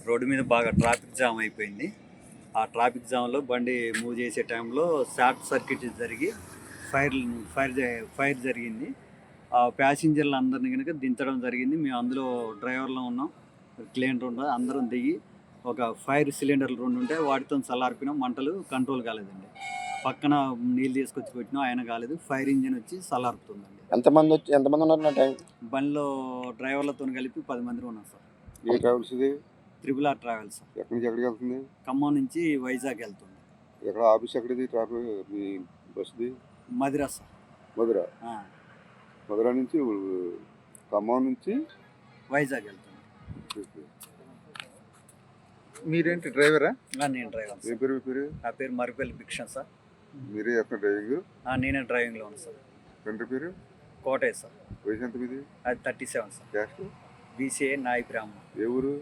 Road మీద బాగా traffic jam అయిపోయింది. ఆ ట్రాఫిక్ జామ్లో బండి మూవ్ చేసే టైంలో షార్ట్ సర్క్యూట్ జరిగి ఫైర్ ఫైర్ ఫైర్ జరిగింది. ఆ ప్యాసింజర్లు అందరిని కనుక దించడం జరిగింది. మేము అందులో డ్రైవర్లో ఉన్నాం, క్లీనర్ ఉండదు, అందరం దిగి ఒక ఫైర్ సిలిండర్లు 2 ఉంటే వాటితో చల్లార్పినాం. మంటలు కంట్రోల్ కాలేదండి. పక్కన నీళ్ళు తీసుకొచ్చి పెట్టినాం, ఆయన కాలేదు. ఫైర్ ఇంజిన్ వచ్చి చల్లారుతుందండి. ఎంతమంది ఉన్నారు టైం? బండిలో డ్రైవర్లతో కలిపి 10 మంది ఉన్నాం సార్. ఏ ట్రావెల్స్ ఇది? Triple R travels. ఎక్కడి నుంచి ఎక్కడికి వెళ్తుంది? ఖమ్మం నుంచి వైజాగ్ వెళ్తుంది. ఎక్కడ ఆఫీస్ ఎక్కడిది? ట్రాఫిక్ మీ బస్సుది? మదిరా సార్. మధుర. ఆ, మధుర నుంచి ఖమ్మం నుంచి వైజాగ్ వెళ్తుంది. మీరేంటి డ్రైవరా? నేను డ్రైవర్ ఏ సార్. పేరు మీ పేరు? నా పేరు మరిపల్లి భిక్షన్ సార్. మీరే ఎక్కడ డ్రైవింగ్? నేనే డ్రైవింగ్లో ఉన్నాను సార్. తండ్రి పేరు? కోటయ్య సార్. వయసు ఎంత మీది? అది 37 సార్. క్యాస్ట్? బీసీఏ నాయి బ్రాహ్మణ. ఏ ఊరు?